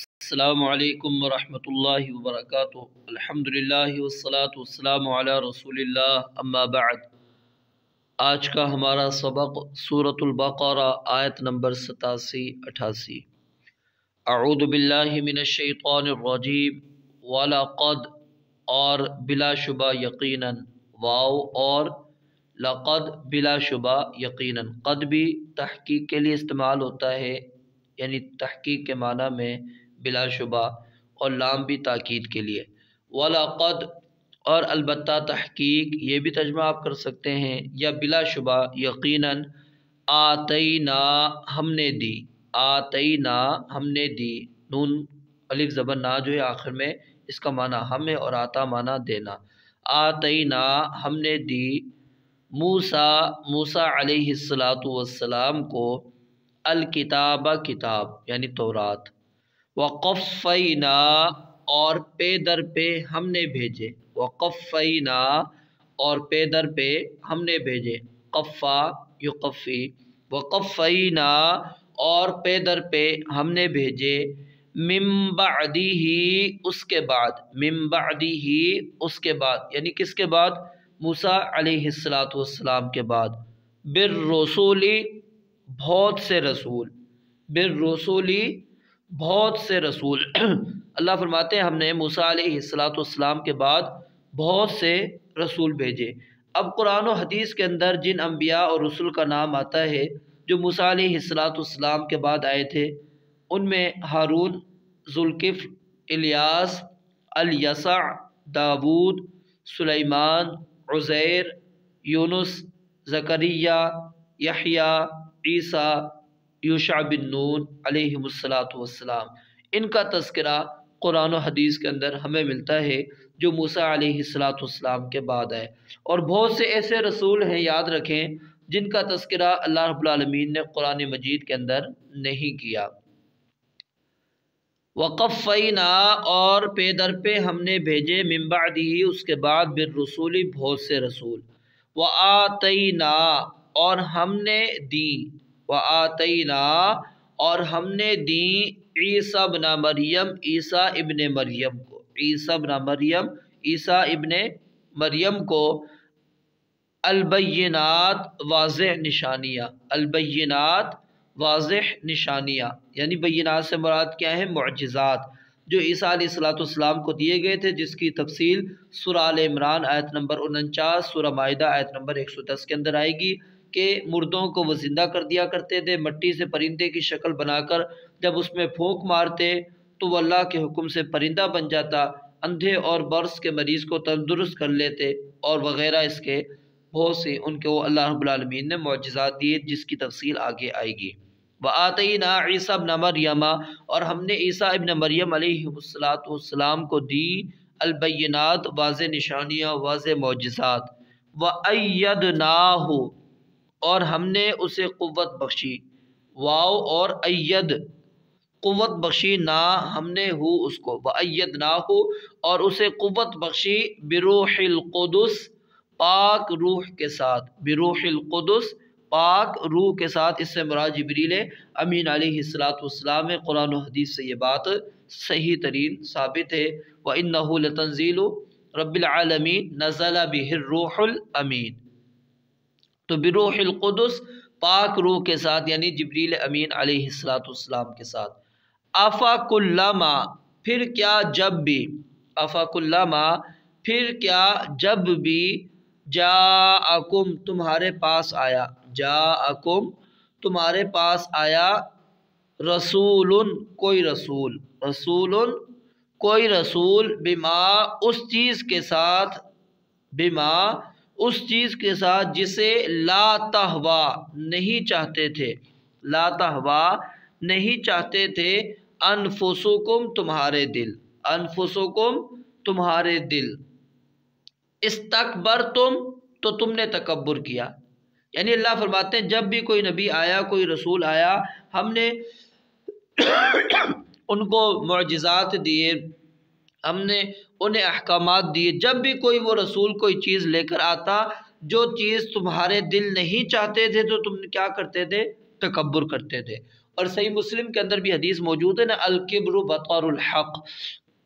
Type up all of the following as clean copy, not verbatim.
السلام علیکم ورحمۃ اللہ وبرکاتہ۔ الحمدللہ والصلاة والسلام علی رسول اللہ، اما بعد۔ آج کا ہمارا سبق سورۃ البقرہ آیت نمبر 87-88۔ اعوذ باللہ من الشیطان الرجیم۔ وَلَقَدْ اور بلا شبہ یقیناً، واو اور لقد بلا شبہ یقیناً۔ قد بھی تحقیق کے لیے استعمال ہوتا ہے، یعنی تحقیق کے معنی میں بلا شبہ، اور لام بھی تاکید کے لیے۔ وَلَقَدْ اور البتہ تحقیق، یہ بھی ترجمہ آپ کر سکتے ہیں، یا بلا شبہ یقیناً، آتینا ہم نے دی، آتینا ہم نے دی، نون الف زبر نا جو ہے آخر میں، اس کا معنی ہم ہے اور آتا معنی دینا۔ آتینا ہم نے دی موسیٰ علیہ السلام کو الکتاب کتاب یعنی تورات۔ وقفینا اور پے در پہ ہم نے بھیجے، وقفینا اور پے در پہ ہم نے بھیجے، قفا یقفی، وقفینا اور پے در پہ ہم نے بھیجے، من بعدہ اس کے بعد، من بعدہ اس کے بعد، یعنی کس کے بعد؟ موسیٰ علیہ السلام کے بعد، بالرسول بہت سے رسول، بالرسول بہت سے رسول۔ اللہ فرماتے ہیں ہم نے موسیٰ علیہ السلام کے بعد بہت سے رسول بھیجے۔ اب قرآن و حدیث کے اندر جن انبیاء اور رسول کا نام آتا ہے جو موسیٰ علیہ السلام کے بعد آئے تھے، ان میں ہارون، ذوالکفل، الیاس، الیسع، داود، سلیمان، عزیر، یونس، زکریا، یحییٰ، عیسیٰ، یوشع بن نون علیہم السلام۔ ان کا تذکرہ قرآن و حدیث کے اندر ہمیں ملتا ہے جو موسیٰ علیہ السلام کے بعد آئے، اور بہت سے ایسے رسول ہیں، یاد رکھیں، جن کا تذکرہ اللہ رب العالمین نے قرآن مجید کے اندر نہیں کیا۔ وقفینا اور پے در پہ ہم نے بھیجے، من بعدہ اس کے بعد، بالرسول بہت سے رسول، وآتینا اور ہم نے دی، وآتینا اور ہم نے دی عیسیٰ ابن مریم، عیسیٰ ابن مریم کو، عیسیٰ ابن مریم، عیسیٰ ابن مریم کو، البینات واضح نشانیاں، البینات واضح نشانیاں، یعنی بینات سے مراد کیا ہے؟ معجزات جو عیسیٰ علیہ السلام کو دیے گئے تھے، جس کی تفصیل سورہ آل عمران آیت نمبر 49، سورہ مائدہ آیت نمبر 110 کے اندر آئے گی کہ مردوں کو وہ زندہ کر دیا کرتے تھے، مٹی سے پرندے کی شکل بنا کر جب اس میں پھونک مارتے تو وہ اللہ کے حکم سے پرندہ بن جاتا، اندھے اور برس کے مریض کو تندرست کر لیتے، اور وغیرہ اس کے بہت سے ان کو اللہ رب العالمین نے معجزات دیے، جس کی تفصیل آگے آئے گی۔ وآتینا عیسیٰ ابن مریم اور ہم نے عیسیٰ ابن مریم علیہ السلام کو دی البینات واضح نشانیاں، واضح معجزات، وأیدناہ اور ہم نے اسے قوت بخشی، واو اور اید قوت بخشی، نا ہم نے ہو اس کو، وأیدناہ اور اسے قوت بخشی، بروح القدس پاک روح کے ساتھ، بروح القدس پاک روح کے ساتھ۔ اس سے مراد جبریل امین علیہ السلام ہے۔ قرآن و حدیث سے یہ بات صحیح ترین ثابت ہے۔ وَإِنَّهُ لَتَنزِيلُ رَبِّ الْعَالَمِينَ نَزَلَ بِهِ الرُّوحُ الْأَمِينُ، تو بروح القدس پاک روح کے ساتھ، یعنی جبریل امین علیہ السلام کے ساتھ۔ آفا کلما پھر کیا جب بھی، آفا کلما پھر کیا جب بھی، جاءکم تمہارے پاس آیا، جاءکم تمہارے پاس آیا، رسول کوئی رسول، رسول کوئی رسول، بما اس چیز کے ساتھ، بما اس چیز کے ساتھ جسے لا تہوا نہیں چاہتے تھے، لا تہوا نہیں چاہتے تھے، انفسکم تمہارے دل، انفسکم تمہارے دل، استکبرتم تو تم نے تکبر کیا۔ یعنی اللہ فرماتے ہیں جب بھی کوئی نبی آیا، کوئی رسول آیا، ہم نے ان کو معجزات دیے، ہم نے انہیں احکامات دیے۔ جب بھی کوئی وہ رسول کوئی چیز لے کر آتا جو چیز تمہارے دل نہیں چاہتے تھے تو تم کیا کرتے تھے؟ تکبر کرتے تھے۔ اور صحیح مسلم کے اندر بھی حدیث موجود ہے نا، الکبر بطر الحق،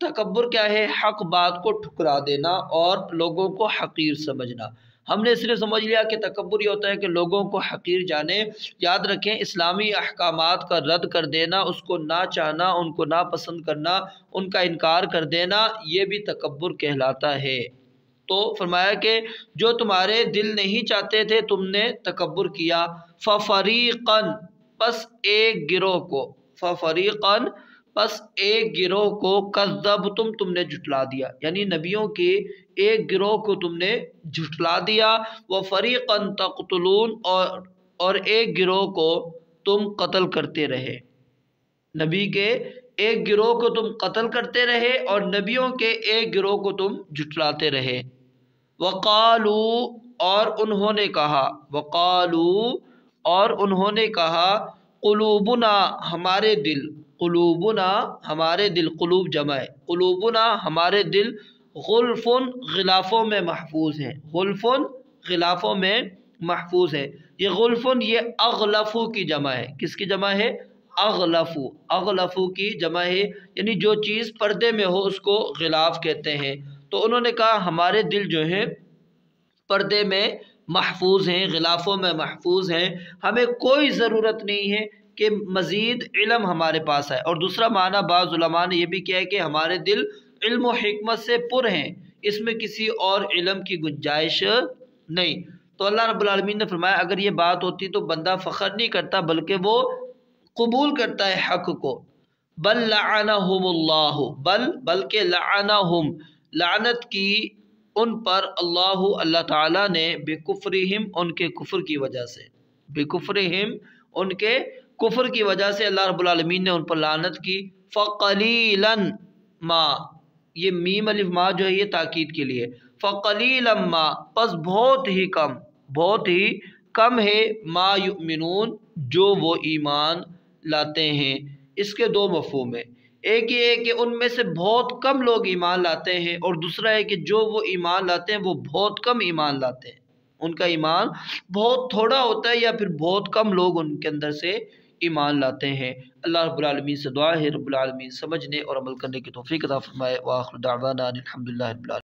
تکبر کیا ہے؟ حق بات کو ٹھکرا دینا اور لوگوں کو حقیر سمجھنا۔ ہم نے صرف سمجھ لیا کہ تکبر یہ ہوتا ہے کہ لوگوں کو حقیر جانے۔ یاد رکھیں اسلامی احکامات کا رد کر دینا، اس کو نہ چاہنا، ان کو نا پسند کرنا، ان کا انکار کر دینا، یہ بھی تکبر کہلاتا ہے۔ تو فرمایا کہ جو تمہارے دل نہیں چاہتے تھے تم نے تکبر کیا، فَفَرِيقًا پس ایک گروہ کو، فَفَرِيقًا پس ایک گروہ کو، کذبتم تم نے جھٹلا دیا، یعنی نبیوں کے ایک گروہ کو تم نے جھٹلا دیا، وَفَرِيقًا تَقْتُلُونَ اور ایک گروہ کو تم قتل کرتے رہے، نبی کے ایک گروہ کو تم قتل کرتے رہے اور نبیوں کے ایک گروہ کو تم جھٹلاتے رہے۔ وَقَالُوا اور انہوں نے کہا، وَقَالُوا اور انہوں نے کہا، قلوبنا ہمارے دل، قلوبنا ہمارے دل، قلوب جمع ہے، قلوبنا ہمارے دل، غلف غلافوں میں محفوظ ہیں، غلف غلافوں میں محفوظ ہے۔ یہ غلف یہ اغلفو کی جمع ہے، کس کی جمع ہے؟ اغلفو، اغلفو کی جمع ہے، یعنی جو چیز پردے میں ہو اس کو غلاف کہتے ہیں۔ تو انہوں نے کہا ہمارے دل جو ہیں پردے میں محفوظ ہیں، غلافوں میں محفوظ ہیں، ہمیں کوئی ضرورت نہیں ہے کہ مزید علم ہمارے پاس ہے۔ اور دوسرا معنی بعض علماء نے یہ بھی کیا ہے کہ ہمارے دل علم و حکمت سے پر ہیں، اس میں کسی اور علم کی گنجائش نہیں۔ تو اللہ رب العالمین نے فرمایا اگر یہ بات ہوتی تو بندہ فخر نہیں کرتا بلکہ وہ قبول کرتا ہے حق کو۔ بل لعنہم اللہ، بلکہ لعنہم لعنت کی ان پر اللہ تعالیٰ نے بکفرہم ان کے کفر کی وجہ سے، بکفرہم ان کے کفر کی وجہ سے اللہ رب العالمین نے ان پر لعنت کی۔ فقلیلا ما، یہ میم الف ما جو ہے یہ تاکید کے لیے، فقلیلا ما پس بہت ہی کم ہے، ما یؤمنون جو وہ ایمان لاتے ہیں۔ اس کے دو مفہوم ہیں، ایک یہ ہے کہ ان میں سے بہت کم لوگ ایمان لاتے ہیں، اور دوسرا ہے کہ جو وہ ایمان لاتے ہیں وہ بہت کم ایمان لاتے ہیں، ان کا ایمان بہت تھوڑا ہوتا ہے یا پھر بہت کم لوگ ان کے اندر سے ایمان لاتے ہیں۔ اللہ رب العالمین سے دعا ہے رب العالمین سمجھنے اور عمل کرنے کی توفیق عطا فرمائے۔ وآخر دعوانا الحمدللہ رب العالمین۔